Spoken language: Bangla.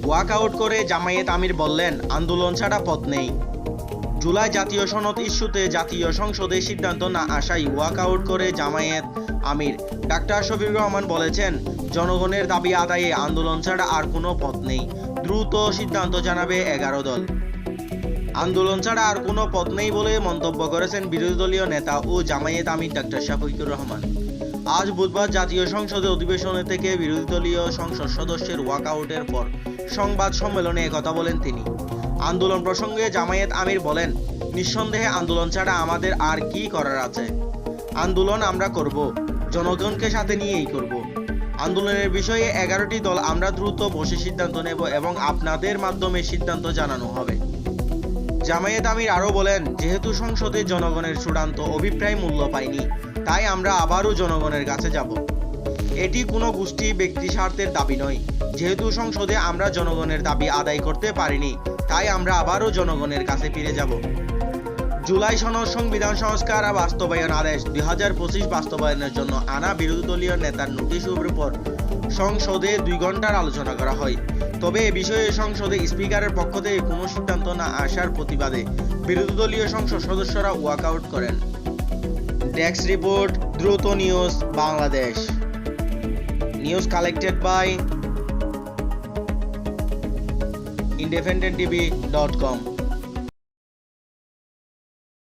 ওয়াকআউট করে জামায়াত আমির বললেন, আন্দোলন ছাড়া পথ নেই। জুলাই জাতীয় সনদ ইস্যুতে জাতীয় সংসদে সিদ্ধান্ত না আসায় ওয়াকআউট করে জামায়াত আমির ডাক্তার শফিকুর রহমান বলেছেন, জনগণের দাবি আদায়ে আন্দোলন ছাড়া আর কোনো পথ নেই। দ্রুত সিদ্ধান্ত জানাবে 11 দল। আন্দোলন ছাড়া আর কোনো পথ নেই বলে মন্তব্য করেছেন বিরোধী দলীয় নেতা ও জামায়াত আমির ডাক্তার শফিকুর রহমান। আজ বুধবার জাতীয় সংসদে অধিবেশনে থেকে বিরোধী দলীয় সংসদ সদস্যের ওয়াকআউটের পর সংবাদ সম্মেলনে একথা বলেন তিনি। আন্দোলন প্রসঙ্গে জামায়াত আমির বলেন, নিঃসন্দেহে আন্দোলন ছাড়া আমাদের আর কি করার আছে। আন্দোলন আমরা করব, জনগণকে সাথে নিয়েই করব। আন্দোলনের বিষয়ে 11টি দল আমরা দ্রুত বসে সিদ্ধান্ত নেব এবং আপনাদের মাধ্যমে সিদ্ধান্ত জানানো হবে। জামায়াত আমির আরও বলেন, যেহেতু সংসদে জনগণের চূড়ান্ত অভিপ্রায় মূল্য পায়নি, তাই আমরা আবারও জনগণের কাছে যাব। এটি কোনো গোষ্ঠী ব্যক্তি স্বার্থের দাবি নয়। যেহেতু সংসদে আমরা জনগণের দাবি আদায় করতে পারিনি, তাই আমরা আবারও জনগণের কাছে ফিরে যাব। জুলাই সনদ সংবিধান সংস্কার ও বাস্তবায়ন আদেশ 2025 বাস্তবায়নের জন্য আনা বিরোধী দলীয় নেতার নোটিশের উপর সংসদে 2 ঘন্টার আলোচনা করা হয়। তবে এ বিষয়ে সংসদে স্পিকারের পক্ষ থেকে কোনো সিদ্ধান্ত না আসার প্রতিবাদে বিরোধী দলীয় সংসদ সদস্যরা ওয়াকআউট করেন। ডেস্ক রিপোর্ট, দ্রুত news Bangladesh. News collected by independentTV.com।